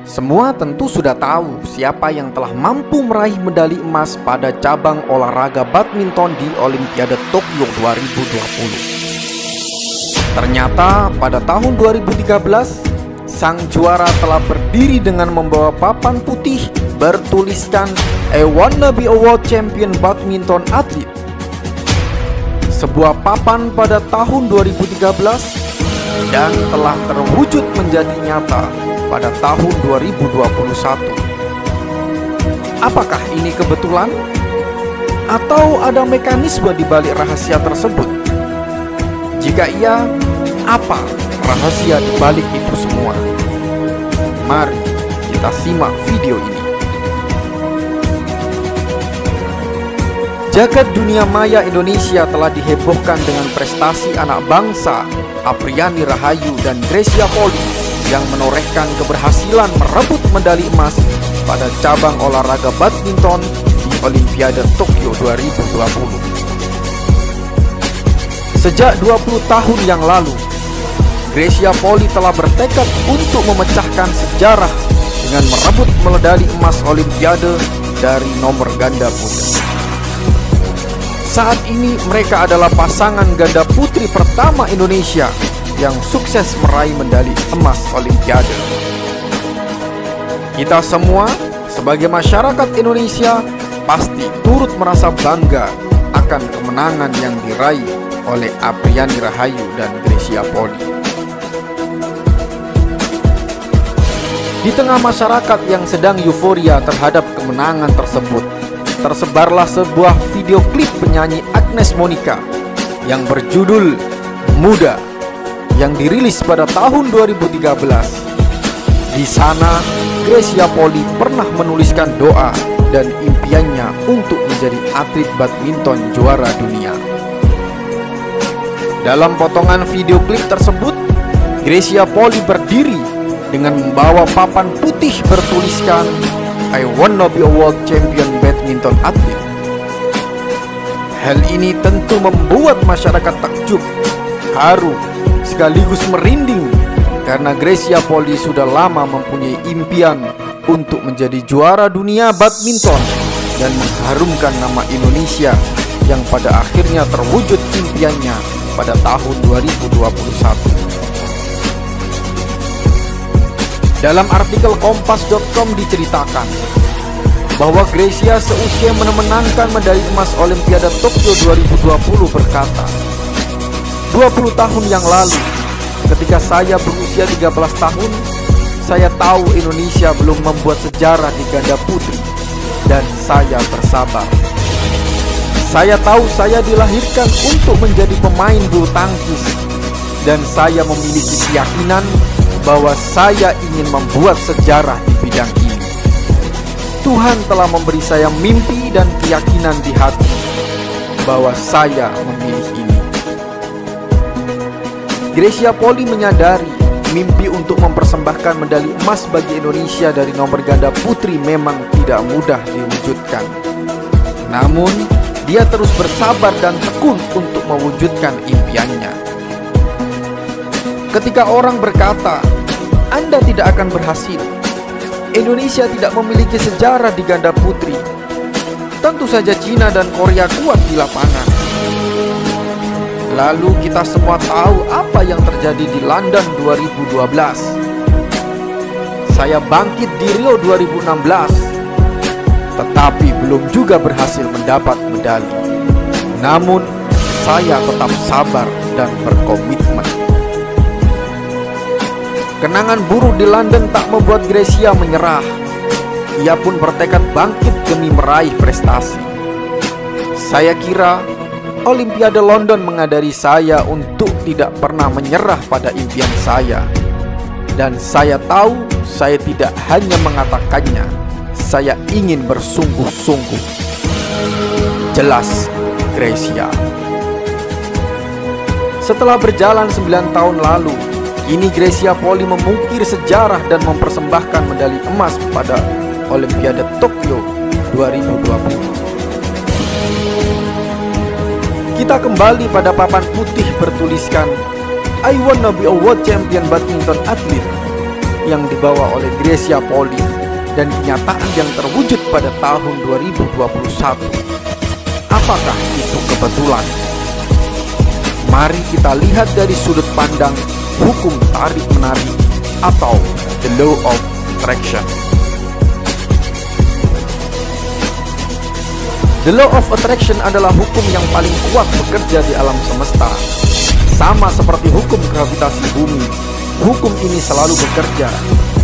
Semua tentu sudah tahu siapa yang telah mampu meraih medali emas pada cabang olahraga badminton di Olimpiade Tokyo 2020. Ternyata pada tahun 2013, sang juara telah berdiri dengan membawa papan putih bertuliskan "I wanna be a world champion badminton athlete". Sebuah papan pada tahun 2013 dan telah terwujud menjadi nyata pada tahun 2021. Apakah ini kebetulan? Atau ada mekanisme di balik rahasia tersebut? Jika iya, apa rahasia di balik itu semua? Mari kita simak video ini. Jagat dunia maya Indonesia telah dihebohkan dengan prestasi anak bangsa Apriani Rahayu dan Grecia Poli yang menorehkan keberhasilan merebut medali emas pada cabang olahraga badminton di Olimpiade Tokyo 2020. Sejak 20 tahun yang lalu, Grecia Poli telah bertekad untuk memecahkan sejarah dengan merebut medali emas Olimpiade dari nomor ganda putra. Saat ini mereka adalah pasangan ganda putri pertama Indonesia yang sukses meraih medali emas Olimpiade. Kita semua sebagai masyarakat Indonesia pasti turut merasa bangga akan kemenangan yang diraih oleh Apriani Rahayu dan Grecia Poli. Di tengah masyarakat yang sedang euforia terhadap kemenangan tersebut, tersebarlah sebuah video klip penyanyi Agnes Monica yang berjudul "Muda" yang dirilis pada tahun 2013. Di sana, Grecia Poli pernah menuliskan doa dan impiannya untuk menjadi atlet badminton juara dunia. Dalam potongan video klip tersebut, Grecia Poli berdiri dengan membawa papan putih bertuliskan "I wanna be a world champion badminton athlete". Hal ini tentu membuat masyarakat takjub, haru, sekaligus merinding karena Grecia Poli sudah lama mempunyai impian untuk menjadi juara dunia badminton dan mengharumkan nama Indonesia yang pada akhirnya terwujud impiannya pada tahun 2021. Dalam artikel kompas.com diceritakan bahwa Grecia seusia memenangkan medali emas Olimpiade Tokyo 2020 berkata, 20 tahun yang lalu, ketika saya berusia 13 tahun, saya tahu Indonesia belum membuat sejarah di ganda putri, dan saya bersabar. Saya tahu saya dilahirkan untuk menjadi pemain bulu tangkis, dan saya memiliki keyakinan bahwa saya ingin membuat sejarah di bidang ini. Tuhan telah memberi saya mimpi dan keyakinan di hati bahwa saya memilih ini. Grecia Poli menyadari mimpi untuk mempersembahkan medali emas bagi Indonesia dari nomor ganda putri memang tidak mudah diwujudkan. Namun, dia terus bersabar dan tekun untuk mewujudkan impiannya. Ketika orang berkata, "Anda tidak akan berhasil, Indonesia tidak memiliki sejarah di ganda putri," tentu saja Cina dan Korea kuat di lapangan. Lalu kita semua tahu apa yang terjadi di London 2012. Saya bangkit di Rio 2016, tetapi belum juga berhasil mendapat medali. Namun, saya tetap sabar dan berkomitmen. Kenangan buruk di London tak membuat Grecia menyerah. Ia pun bertekad bangkit demi meraih prestasi. Saya kira Olimpiade London mengajari saya untuk tidak pernah menyerah pada impian saya. Dan saya tahu saya tidak hanya mengatakannya, saya ingin bersungguh-sungguh. Jelas Grecia. Setelah berjalan 9 tahun lalu, kini Grecia Poli mengukir sejarah dan mempersembahkan medali emas pada Olimpiade Tokyo 2020. Kita kembali pada papan putih bertuliskan "I wanna be a world champion badminton athlete". yang dibawa oleh Grecia Poli dan kenyataan yang terwujud pada tahun 2021. Apakah itu kebetulan? Mari kita lihat dari sudut pandang hukum tarik-menarik atau the law of attraction. The law of attraction adalah hukum yang paling kuat bekerja di alam semesta. Sama seperti hukum gravitasi bumi, hukum ini selalu bekerja,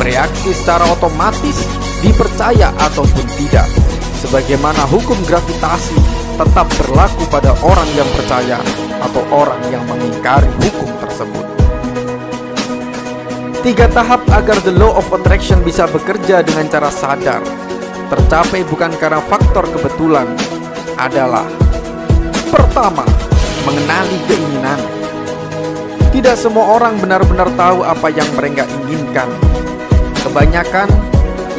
bereaksi secara otomatis, dipercaya ataupun tidak. Sebagaimana hukum gravitasi tetap berlaku pada orang yang percaya atau orang yang mengingkari hukum tersebut. 3 tahap agar the law of attraction bisa bekerja dengan cara sadar, tercapai bukan karena faktor kebetulan, adalah: pertama, mengenali keinginan. Tidak semua orang benar-benar tahu apa yang mereka inginkan. Kebanyakan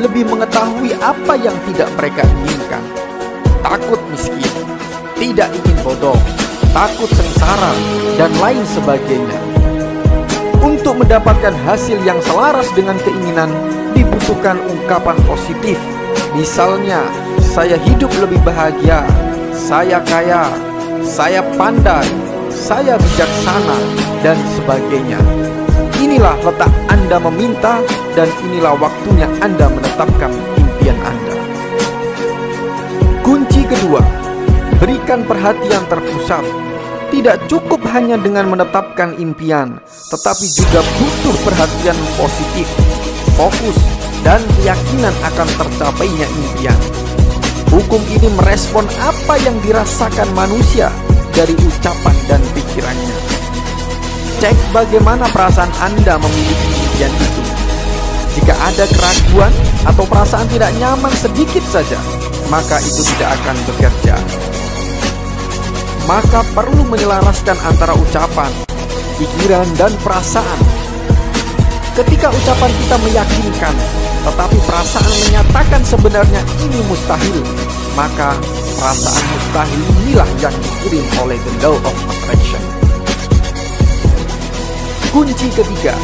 lebih mengetahui apa yang tidak mereka inginkan. Takut miskin, tidak ingin bodoh, takut sengsara, dan lain sebagainya. Untuk mendapatkan hasil yang selaras dengan keinginan, dibutuhkan ungkapan positif. Misalnya, saya hidup lebih bahagia, saya kaya, saya pandai, saya bijaksana, dan sebagainya. Inilah letak Anda meminta, dan inilah waktunya Anda menetapkan impian Anda. Kunci kedua, berikan perhatian terpusat. Tidak cukup hanya dengan menetapkan impian, tetapi juga butuh perhatian positif, fokus, dan keyakinan akan tercapainya impian. Hukum ini merespon apa yang dirasakan manusia dari ucapan dan pikirannya. Cek bagaimana perasaan Anda memiliki impian itu. Jika ada keraguan atau perasaan tidak nyaman sedikit saja, maka itu tidak akan bekerja. Maka perlu menyelaraskan antara ucapan, pikiran, dan perasaan. Ketika ucapan kita meyakinkan, tetapi perasaan menyatakan sebenarnya ini mustahil, maka perasaan mustahil inilah yang dikirim oleh the law of attraction. Kunci ketiga,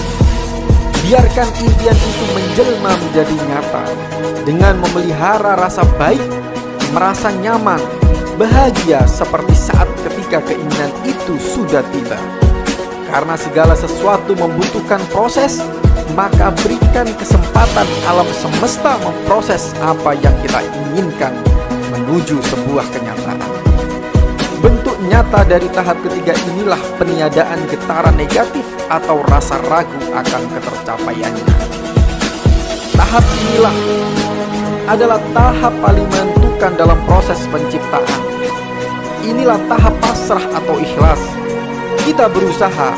biarkan impian itu menjelma menjadi nyata dengan memelihara rasa baik, merasa nyaman, bahagia seperti saat ketika keinginan itu sudah tiba. Karena segala sesuatu membutuhkan proses, maka berikan kesempatan alam semesta memproses apa yang kita inginkan menuju sebuah kenyataan. Bentuk nyata dari tahap ketiga inilah peniadaan getaran negatif atau rasa ragu akan ketercapaiannya. Tahap inilah adalah tahap paling menentukan dalam proses penciptaan. Inilah tahap pasrah atau ikhlas. Kita berusaha,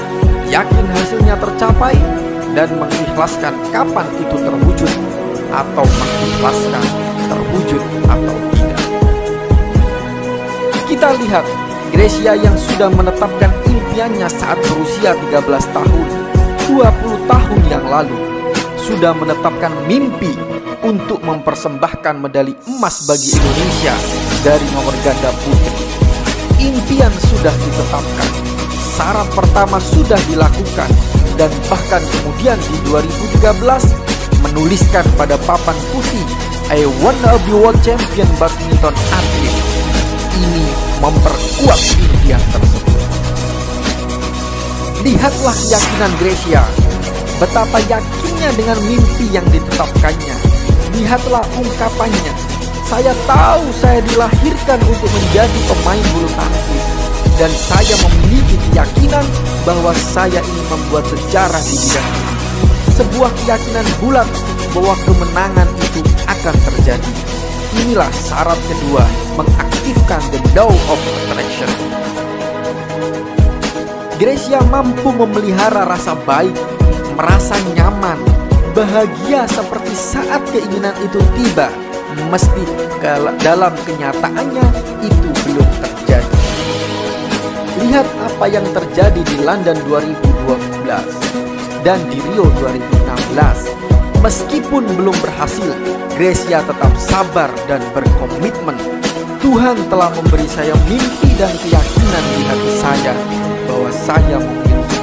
yakin hasilnya tercapai, dan mengikhlaskan kapan itu terwujud, atau mengikhlaskan terwujud atau tidak. Kita lihat Grecia yang sudah menetapkan impiannya saat berusia 13 tahun, 20 tahun yang lalu, sudah menetapkan mimpi untuk mempersembahkan medali emas bagi Indonesia dari nomor ganda putri. Impian sudah ditetapkan, syarat pertama sudah dilakukan, dan bahkan kemudian di 2013 menuliskan pada papan putih, I wanna be world champion badminton athlete. Ini memperkuat impian tersebut. Lihatlah keyakinan Grecia, betapa yakinnya dengan mimpi yang ditetapkannya. Lihatlah ungkapannya, saya tahu saya dilahirkan untuk menjadi pemain bulu tangkis, dan saya memiliki keyakinan bahwa saya ingin membuat sejarah di bidang ini. Sebuah keyakinan bulat bahwa kemenangan itu akan terjadi. Inilah syarat kedua, mengaktifkan the law of attraction. Grecia mampu memelihara rasa baik, merasa nyaman, bahagia seperti saat keinginan itu tiba, meski dalam kenyataannya itu belum terjadi. Lihat apa yang terjadi di London 2012 dan di Rio 2016. Meskipun belum berhasil, Grecia tetap sabar dan berkomitmen. Tuhan telah memberi saya mimpi dan keyakinan di hati saya bahwa saya memiliki.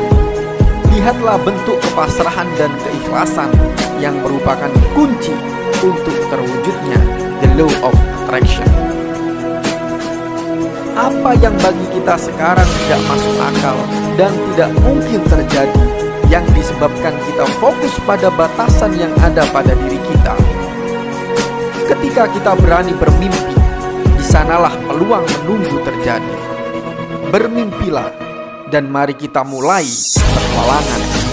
lihatlah bentuk kepasrahan dan keikhlasan yang merupakan kunci untuk terwujudnya the law of attraction. Apa yang bagi kita sekarang tidak masuk akal dan tidak mungkin terjadi, yang disebabkan kita fokus pada batasan yang ada pada diri kita. Ketika kita berani bermimpi, di sanalah peluang menunggu terjadi. Bermimpilah, dan mari kita mulai petualangan.